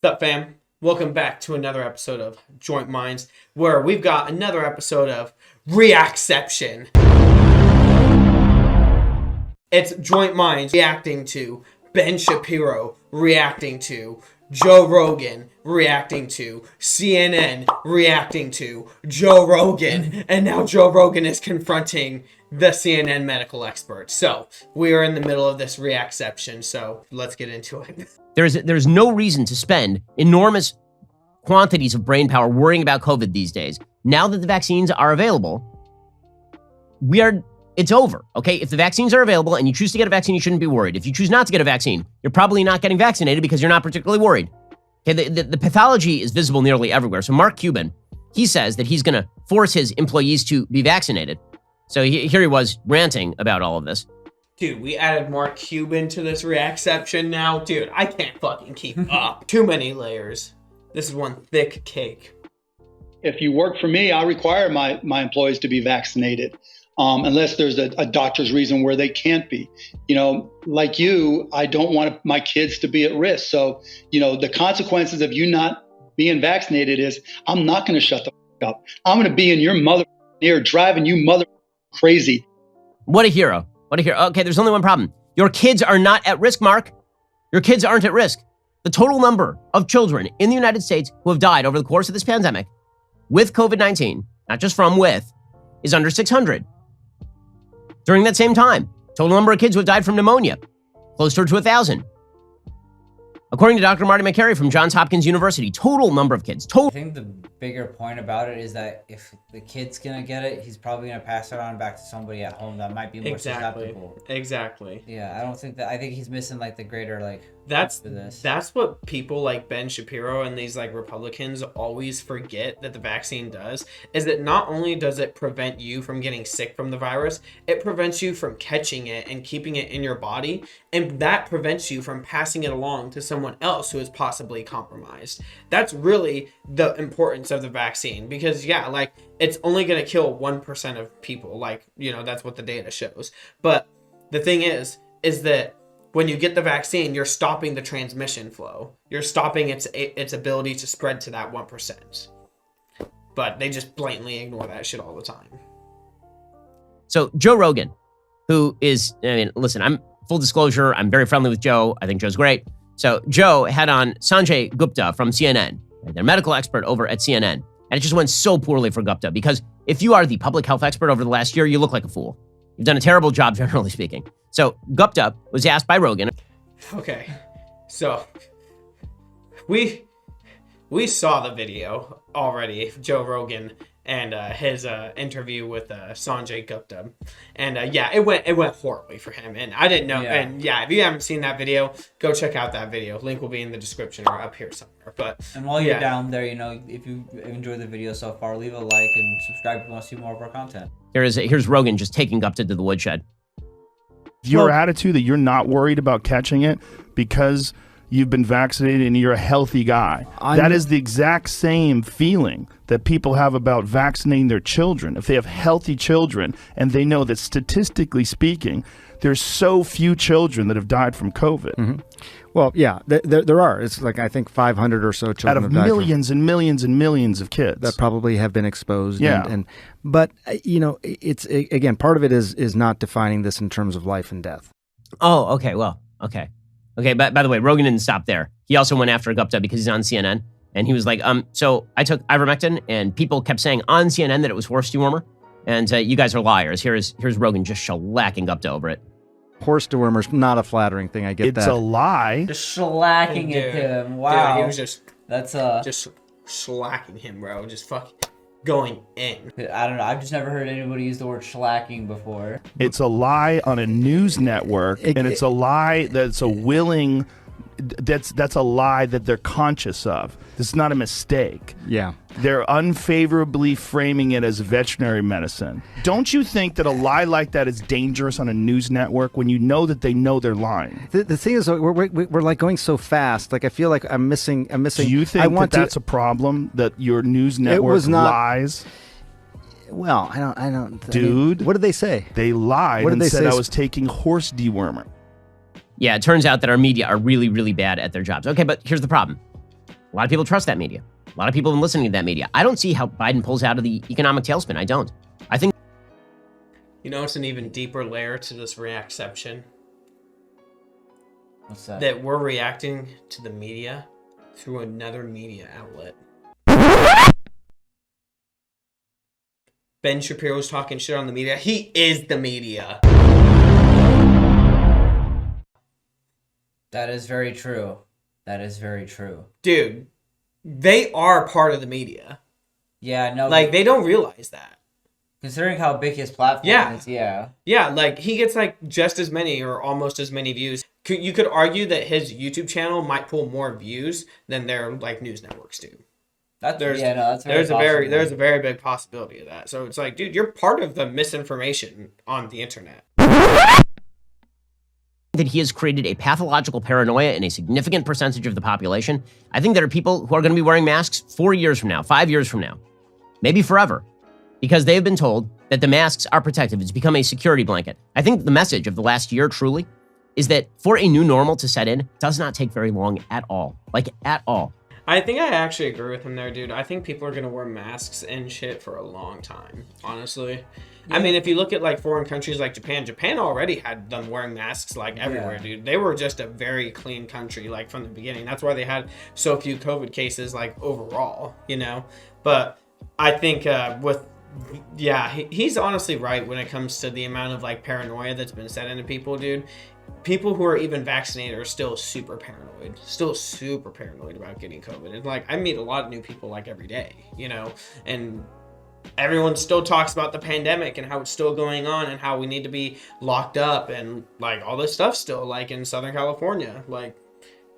What's up, fam? Welcome back to another episode of Joint Minds, where we've got another episode of REACTCEPTION. It's Joint Minds reacting to Ben Shapiro, reacting to Joe Rogan, reacting to CNN, reacting to Joe Rogan, and now Joe Rogan is confronting the CNN medical expert. So we are in the middle of this REACTCEPTION, so let's get into it. There's no reason to spend enormous quantities of brain power worrying about COVID these days. Now that the vaccines are available, it's over, okay? If the vaccines are available and you choose to get a vaccine, you shouldn't be worried. If you choose not to get a vaccine, you're probably not getting vaccinated because you're not particularly worried. Okay, the pathology is visible nearly everywhere. So Mark Cuban, he says that he's gonna force his employees to be vaccinated. So here he was ranting about all of this. Dude, we added Mark Cuban to this REACTCEPTION now. Dude, I can't fucking keep up. Too many layers. This is one thick cake. If you work for me, I require my employees to be vaccinated, unless there's a doctor's reason where they can't be. You know, like you, I don't want my kids to be at risk. So, you know, the consequences of you not being vaccinated is I'm not going to shut the fuck up. I'm going to be in your mother ear driving you mother crazy. What a hero. What a hero. Okay, there's only one problem. Your kids are not at risk, Mark. Your kids aren't at risk. The total number of children in the United States who have died over the course of this pandemic with COVID-19, not just from with, is under 600. During that same time, total number of kids who have died from pneumonia, closer to 1,000. According to Dr. Marty McCary from Johns Hopkins University, total number of kids. I think the bigger point about it is that if the kid's gonna get it, he's probably gonna pass it on back to somebody at home that might be more susceptible. Exactly. Yeah, I think he's missing like the greater like. That's what people like Ben Shapiro and these like Republicans always forget that the vaccine does, is that not only does it prevent you from getting sick from the virus, it prevents you from catching it and keeping it in your body, and that prevents you from passing it along to someone else who is possibly compromised. That's really the importance of the vaccine, because yeah, like it's only going to kill 1% of people, like, you know, that's what the data shows. But the thing is that when you get the vaccine, you're stopping the transmission flow. You're stopping its ability to spread to that 1%. But they just blatantly ignore that shit all the time. So Joe Rogan, who is, I mean, listen, I'm full disclosure, I'm very friendly with Joe. I think Joe's great. So Joe had on Sanjay Gupta from CNN, right, their medical expert over at CNN. And it just went so poorly for Gupta, because if you are the public health expert over the last year, you look like a fool. You've done a terrible job, generally speaking. So Gupta was asked by Rogan. Okay, so we saw the video already, Joe Rogan and his interview with Sanjay Gupta, and yeah, it went horribly for him, and I didn't know. Yeah. And yeah, if you haven't seen that video, go check out that video. Link will be in the description or up here somewhere. And while you're down there, you know, if you enjoyed the video so far, leave a like and subscribe if you want to see more of our content. Here's Rogan just taking Gupta to the woodshed. Your attitude that you're not worried about catching it because you've been vaccinated and you're a healthy guy. That is the exact same feeling that people have about vaccinating their children. If they have healthy children and they know that statistically speaking, there's so few children that have died from COVID. Mm-hmm. Well, yeah, there are. It's like, I think 500 or so children out of millions and millions and millions of kids that probably have been exposed. Yeah. But you know, it's again, part of it is not defining this in terms of life and death. Oh, okay. Well, okay. But by the way, Rogan didn't stop there. He also went after Gupta because he's on CNN, and he was like, so I took ivermectin, and people kept saying on CNN that it was horse dewormer, and you guys are liars. Here's Rogan just shellacking Gupta over it. Horse dewormer's not a flattering thing. I get that. It's a lie. Just shellacking it to him. Wow. Dude, he was just shellacking him, bro. Just fucking going in. I don't know. I've just never heard anybody use the word shellacking before. It's a lie on a news network, and it's a lie that's a willing. That's a lie that they're conscious of. This is not a mistake. Yeah. They're unfavorably framing it as veterinary medicine. Don't you think that a lie like that is dangerous on a news network when you know that they know they're lying? The thing is, we're like going so fast. Like, I feel like I'm missing. Do you think that's a problem, that your news network lies? Well, I don't. Dude. I mean, what did they say? They lied and said I was taking horse dewormer. Yeah, it turns out that our media are really, really bad at their jobs. Okay, but here's the problem. A lot of people trust that media. A lot of people have been listening to that media. I don't see how Biden pulls out of the economic tailspin. I don't. I think... You know, it's an even deeper layer to this reactception. What's that? That we're reacting to the media through another media outlet. Ben Shapiro's talking shit on the media. He is the media. That is very true. That is very true. Dude, they are part of the media. Yeah, no. Like, they don't realize that. Considering how big his platform is, yeah. Yeah, like, he gets, like, just as many or almost as many views. You could argue that his YouTube channel might pull more views than their, like, news networks do. There's a very big possibility of that. So it's like, dude, you're part of the misinformation on the internet. That he has created a pathological paranoia in a significant percentage of the population. I think there are people who are going to be wearing masks 4 years from now, 5 years from now, maybe forever, because they've been told that the masks are protective. It's become a security blanket. I think the message of the last year truly is that for a new normal to set in, does not take very long at all. Like, at all. I think I actually agree with him there, dude. I think people are going to wear masks and shit for a long time, honestly. Yeah. I mean, if you look at, like, foreign countries like Japan already had them wearing masks, like, everywhere, dude. They were just a very clean country, like, from the beginning. That's why they had so few COVID cases, like, overall, you know? But I think he's honestly right when it comes to the amount of, like, paranoia that's been set into people, dude. People who are even vaccinated are still super paranoid about getting COVID. And, like, I meet a lot of new people, like, every day, you know, and everyone still talks about the pandemic and how it's still going on and how we need to be locked up and, like, all this stuff still, like, in Southern California. Like,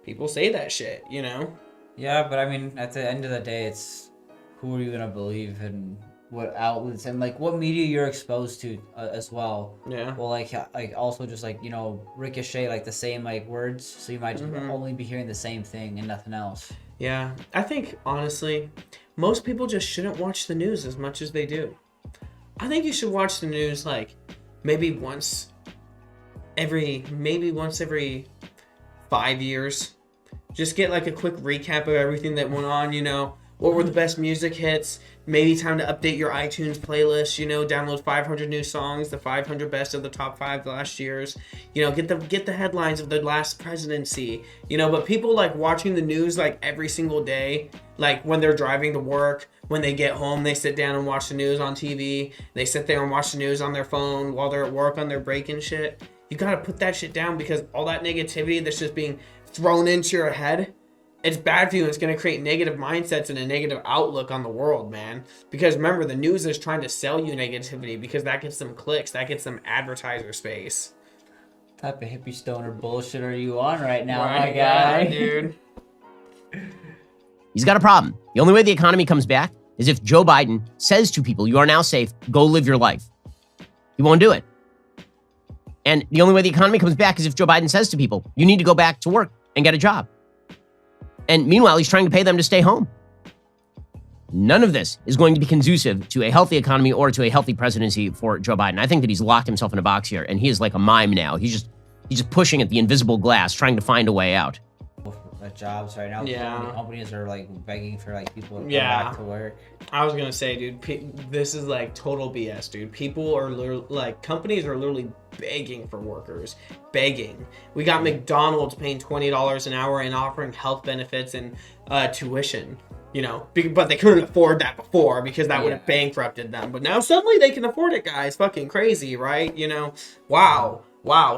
people say that shit, you know? Yeah, but I mean, at the end of the day, it's who are you gonna believe and what outlets and, like, what media you're exposed to as well. Yeah. Well, like also just, like, you know, ricochet, like, the same, like, words, so you might just only be hearing the same thing and nothing else. Yeah, I think honestly, most people just shouldn't watch the news as much as they do. I think you should watch the news, like, maybe once every 5 years. Just get, like, a quick recap of everything that went on, you know. What were the best music hits? Maybe time to update your iTunes playlist, you know, download 500 new songs, the 500 best of the top 5 last year's, you know, get the headlines of the last presidency, you know. But people like watching the news like every single day, like when they're driving to work, when they get home, they sit down and watch the news on TV. They sit there and watch the news on their phone while they're at work on their break and shit. You gotta put that shit down because all that negativity that's just being thrown into your head, it's bad for you. It's going to create negative mindsets and a negative outlook on the world, man. Because remember, the news is trying to sell you negativity because that gets them clicks. That gets them advertiser space. What type of hippie stoner bullshit are you on right now, my guy? Dude. He's got a problem. The only way the economy comes back is if Joe Biden says to people, you are now safe, go live your life. He won't do it. And the only way the economy comes back is if Joe Biden says to people, you need to go back to work and get a job. And meanwhile, he's trying to pay them to stay home. None of this is going to be conducive to a healthy economy or to a healthy presidency for Joe Biden. I think that he's locked himself in a box here, and he is like a mime now. He's just pushing at the invisible glass, trying to find a way out. Jobs right now. Yeah. So many companies are like begging for like people to come back to work. I was gonna say, dude, this is like total BS, dude. People are like, companies are literally begging for workers, begging. We got McDonald's paying $20 an hour and offering health benefits and tuition. You know, but they couldn't afford that before because that would have bankrupted them. But now suddenly they can afford it, guys. Fucking crazy, right? You know, wow.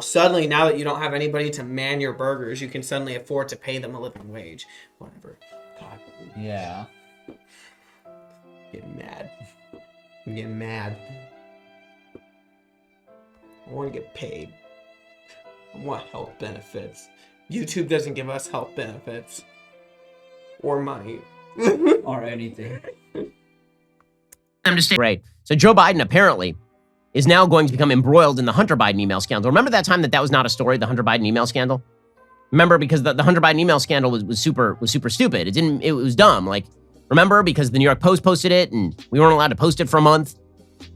Suddenly, now that you don't have anybody to man your burgers, you can suddenly afford to pay them a living wage. Whatever. God. Yeah. I'm getting mad. I want to get paid. I want health benefits. YouTube doesn't give us health benefits. Or money. Or anything. I'm just right. So Joe Biden apparently is now going to become embroiled in the Hunter Biden email scandal. Remember that time that was not a story, the Hunter Biden email scandal? Remember, because the Hunter Biden email scandal was super stupid. It was dumb. Like, remember, because the New York Post posted it and we weren't allowed to post it for a month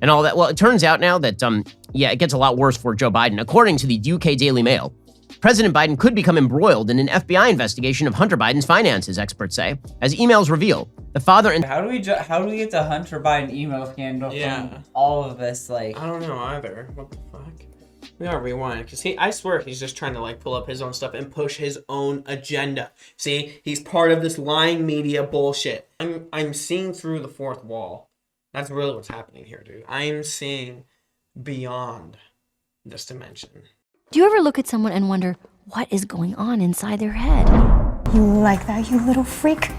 and all that. Well, it turns out now that it gets a lot worse for Joe Biden. According to the UK Daily Mail, President Biden could become embroiled in an FBI investigation of Hunter Biden's finances, experts say, as emails reveal the father and How do we get to Hunter Biden email scandal from all of this? Like, I don't know either. What the fuck? We gotta rewind, because I swear he's just trying to like pull up his own stuff and push his own agenda. See, he's part of this lying media bullshit. I'm seeing through the fourth wall. That's really what's happening here, dude. I'm seeing beyond this dimension. Do you ever look at someone and wonder what is going on inside their head? You like that, you little freak?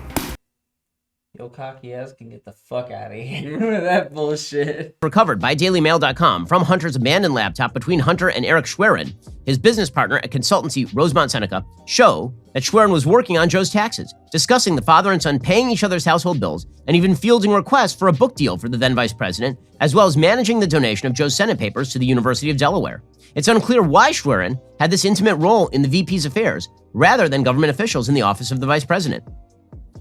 yo, cocky ass can get the fuck out of here with that bullshit. recovered by DailyMail.com from Hunter's abandoned laptop between Hunter and Eric Schwerin, his business partner at consultancy Rosemont Seneca, show that Schwerin was working on Joe's taxes, discussing the father and son paying each other's household bills, and even fielding requests for a book deal for the then vice president, as well as managing the donation of Joe's Senate papers to the University of Delaware. It's unclear why Schwerin had this intimate role in the VP's affairs, rather than government officials in the office of the vice president.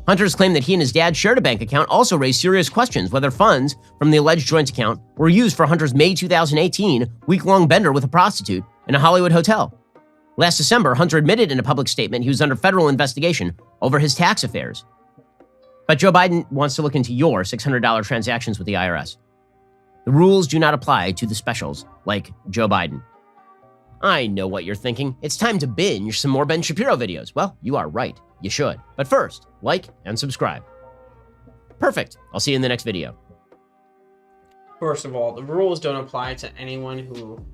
Hunter's claim that he and his dad shared a bank account also raised serious questions whether funds from the alleged joint account were used for Hunter's May 2018 week-long bender with a prostitute in a Hollywood hotel. Last December, Hunter admitted in a public statement he was under federal investigation over his tax affairs. But Joe Biden wants to look into your $600 transactions with the IRS. The rules do not apply to the specials like Joe Biden. I know what you're thinking. It's time to binge some more Ben Shapiro videos. Well, you are right. You should. But first, like and subscribe. Perfect. I'll see you in the next video. First of all, the rules don't apply to anyone who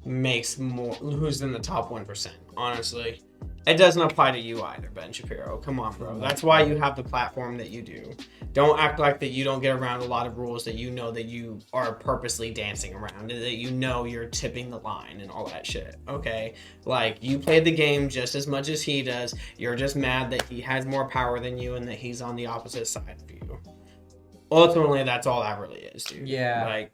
makes more, who's in the top 1%. Honestly, it doesn't apply to you either, Ben Shapiro. Come on, bro. That's why you have the platform that you do. Don't act like that you don't get around a lot of rules that you know that you are purposely dancing around, and that you know you're tipping the line and all that shit, okay? Like, you play the game just as much as he does. You're just mad that he has more power than you and that he's on the opposite side of you. Ultimately, that's all that really is, dude. Yeah. Like,